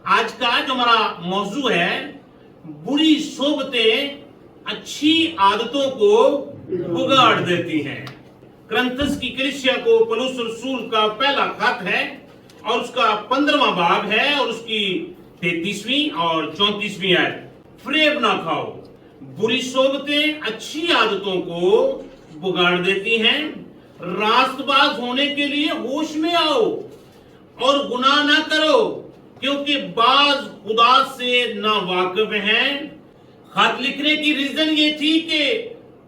आज का जो हमारा मौजू है, बुरी सोबतें अच्छी आदतों को बिगाड़ देती हैं। करंथस की कलीसिया को पौलुस रसूल का पहला खत है और उसका 15वां बाब है और उसकी 33वीं और 34वीं आयत। फरेब ना खाओ, बुरी सोबतें अच्छी आदतों को बिगाड़ देती हैं। रास्तबाज होने के लिए होश में आओ और गुनाह ना करो, क्योंकि बाज खुदा से ना वाकिफ हैं। खत लिखने की रीजन ये थी कि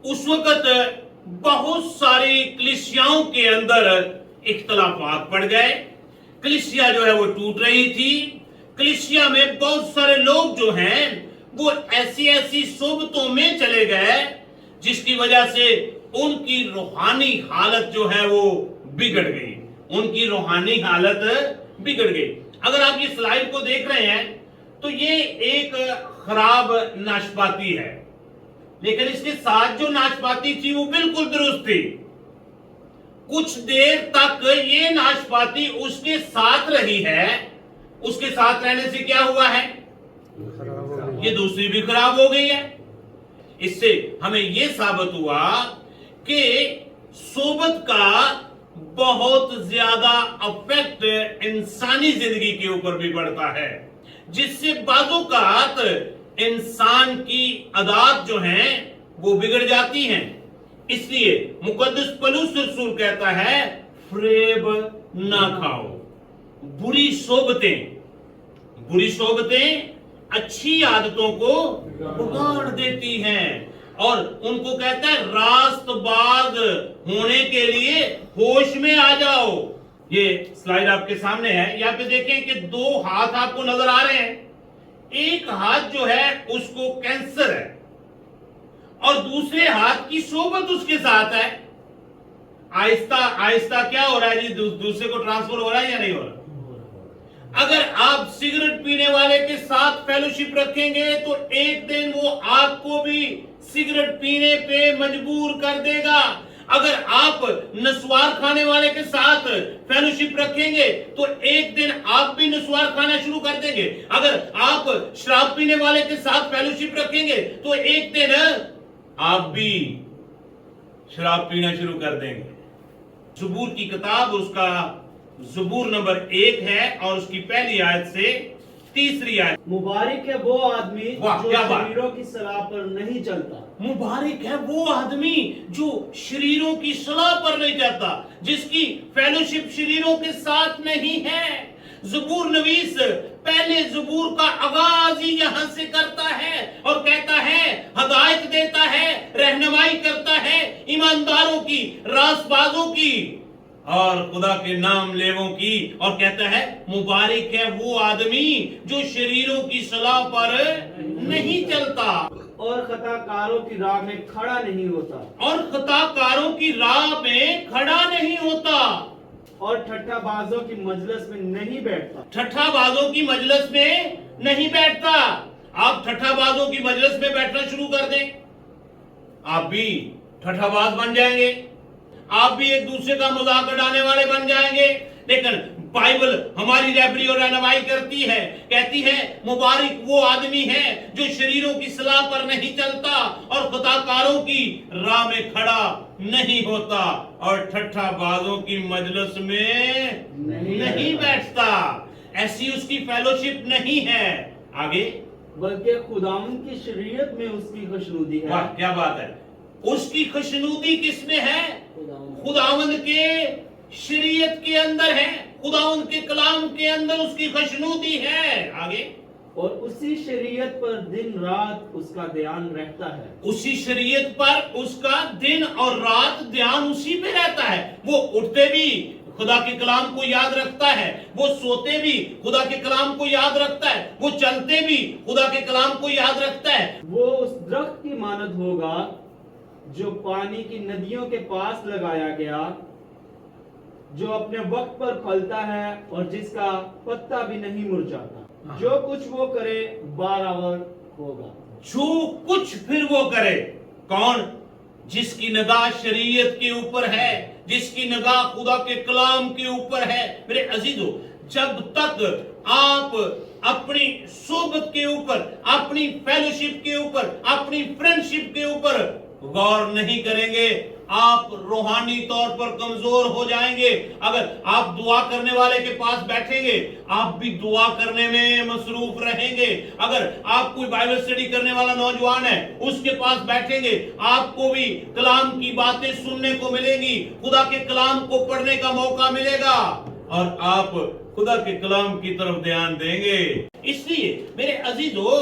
उस वक्त बहुत सारी कलीसियाओं के अंदर इख्तलाफात पड़ गए। कलीसिया जो है वो टूट रही थी। कलीसिया में बहुत सारे लोग जो हैं वो ऐसी ऐसी सोबतों में चले गए जिसकी वजह से उनकी रूहानी हालत जो है वो बिगड़ गई। उनकी रूहानी हालत बिगड़ गई। अगर आप ये स्लाइड को देख रहे हैं तो ये एक खराब नाशपाती है, लेकिन इसके साथ जो नाशपाती थी वो बिल्कुल दुरुस्त थी। कुछ देर तक ये नाशपाती उसके साथ रही है। उसके साथ रहने से क्या हुआ है? ये दूसरी भी खराब हो गई है। इससे हमें यह साबित हुआ कि सोबत का बहुत ज्यादा अफेक्ट इंसानी जिंदगी के ऊपर भी पड़ता है, जिससे बाज़-औक़ात इंसान की आदत जो हैं वो बिगड़ जाती हैं। इसलिए मुकद्दस पौलुस रसूल कहता है, फरेब ना खाओ। बुरी सोबतें अच्छी आदतों को बिगाड़ देती हैं और उनको कहता है रास्तबाज होने के लिए होश में आ जाओ। ये स्लाइड आपके सामने है। यहाँ पे देखें कि दो हाथ आपको नजर आ रहे हैं। एक हाथ जो है उसको कैंसर है और दूसरे हाथ की सोबत उसके साथ है। आहिस्ता आहिस्ता क्या हो रहा है जी? दूसरे को ट्रांसफर हो रहा है या नहीं हो रहा? अगर आप सिगरेट पीने वाले के साथ फेलोशिप रखेंगे तो एक दिन वो आपको भी सिगरेट पीने पे मजबूर कर देगा। अगर आप नस्वार खाने वाले के साथ फेलोशिप रखेंगे तो एक दिन आप भी नस्वार खाना शुरू कर देंगे। अगर आप शराब पीने वाले के साथ फेलोशिप रखेंगे तो एक दिन आप भी शराब पीना शुरू कर देंगे। ज़बूर की किताब उसका ज़बूर नंबर 1 है और उसकी पहली आयत से 3री आयत। मुबारक है वो आदमी जो शरीरों की सलाह पर नहीं चलता। मुबारक है वो आदमी जो शरीरों की सलाह पर नहीं चलता, जिसकी फेलोशिप शरीरों के साथ नहीं है। ज़बूर नवीस पहले ज़बूर का आगाज ही यहां से करता है और कहता है, हदायत देता है, रहनुमाई करता है ईमानदारों की, रास्तबाजों की और खुदा के नाम लेवों की, और कहता है मुबारक है वो आदमी जो शरीरों की सलाह पर नहीं चलता और खताकारों की राह में खड़ा नहीं होता। और खताकारों की राह में खड़ा नहीं होता और ठट्ठाबाजों की मजलिस में नहीं बैठता। ठट्ठाबाजों की मजलिस में नहीं बैठता। आप ठट्ठाबाजों की मजलिस में बैठना शुरू कर दें, आप भी ठट्ठाबाज बन जाएंगे। आप भी एक दूसरे का मजाक उड़ाने वाले बन जाएंगे। लेकिन बाइबल हमारी रहबरी और रहनुमाई करती है, कहती है मुबारक वो आदमी है जो शरीरों की सलाह पर नहीं चलता और खताकारों की राह में खड़ा नहीं होता और ठट्ठाबाजों की मजलिस में नहीं बैठता। ऐसी उसकी फेलोशिप नहीं है। आगे, बल्कि खुदावंद की शरीयत में उसकी खुशनुदी है। वाह क्या बात है! उसकी खुशनुदी किसमें है? खुदावंद के शरीयत के अंदर है, खुदावंद के कलाम के अंदर उसकी खुशनुदी है। आगे, और उसी शरीयत पर दिन रात उसका ध्यान रहता है। उसी शरीयत पर उसका दिन और रात ध्यान उसी पे रहता है। वो उठते भी खुदा के कलाम को याद रखता है, वो सोते भी खुदा के कलाम को याद रखता है, वो चलते भी खुदा के कलाम को याद रखता है। वो उस दरख्त की मानद होगा जो पानी की नदियों के पास लगाया गया, जो अपने वक्त पर फलता है और जिसका पत्ता भी नहीं मुरझाता। जो कुछ वो करे बराबर होगा। जो कुछ फिर वो करे, कौन? जिसकी निगाह शरीयत के ऊपर है, जिसकी निगाह खुदा के कलाम के ऊपर है। मेरे अजीजों, जब तक आप अपनी सोबत के ऊपर, अपनी फेलोशिप के ऊपर, अपनी फ्रेंडशिप के ऊपर गौर नहीं करेंगे, आप रूहानी तौर पर कमजोर हो जाएंगे। अगर आप दुआ करने वाले के पास बैठेंगे, आप भी दुआ करने में मसरूफ रहेंगे। अगर आप कोई बाइबल स्टडी करने वाला नौजवान है, उसके पास बैठेंगे, आपको भी कलाम की बातें सुनने को मिलेंगी, खुदा के कलाम को पढ़ने का मौका मिलेगा और आप खुदा के कलाम की तरफ ध्यान देंगे। इसलिए मेरे अजीजों,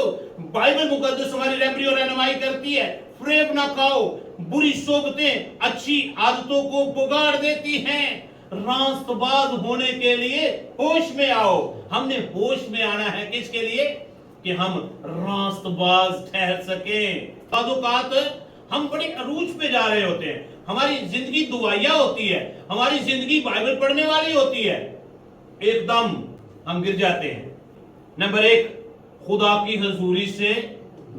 बाइबल मुकद्दस हमारी रहबरी और रहनुमाई करती है, फरेब ना खाओ, बुरी सोबतें अच्छी आदतों को बिगाड़ देती हैं। रास्तबाज होने के लिए होश में आओ। हमने होश में आना है किसके लिए? कि हम रास्तबाज ठहर सकें। औकात हम बड़े अरूज पे जा रहे होते हैं, हमारी जिंदगी दुआया होती है, हमारी जिंदगी बाइबल पढ़ने वाली होती है, एकदम हम गिर जाते हैं। नंबर 1, खुदा की हजूरी से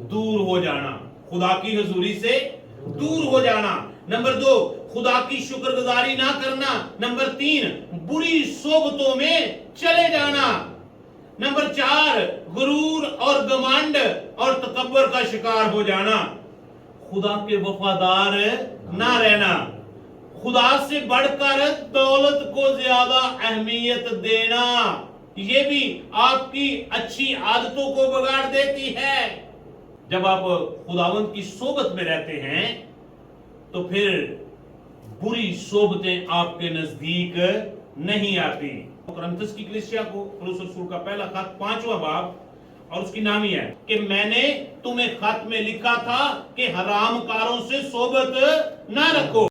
दूर हो जाना, खुदा की हजूरी से दूर हो जाना। नंबर 2, खुदा की शुक्रगुजारी ना करना। नंबर 3, बुरी सोबतों में चले जाना। नंबर 4, गुरूर और घमंड और तकब्बर का शिकार हो जाना। खुदा के वफादार ना रहना, खुदा से बढ़कर दौलत को ज्यादा अहमियत देना, ये भी आपकी अच्छी आदतों को बिगाड़ देती है। जब आप खुदावंद की सोबत में रहते हैं तो फिर बुरी सोबतें आपके नजदीक नहीं आती। कुरिन्थस की कलीसिया को पौलुस रसूल का पहला खत 5वां बाब और उसकी नामी है कि मैंने तुम्हें खत में लिखा था कि हरामकारों से सोबत ना रखो।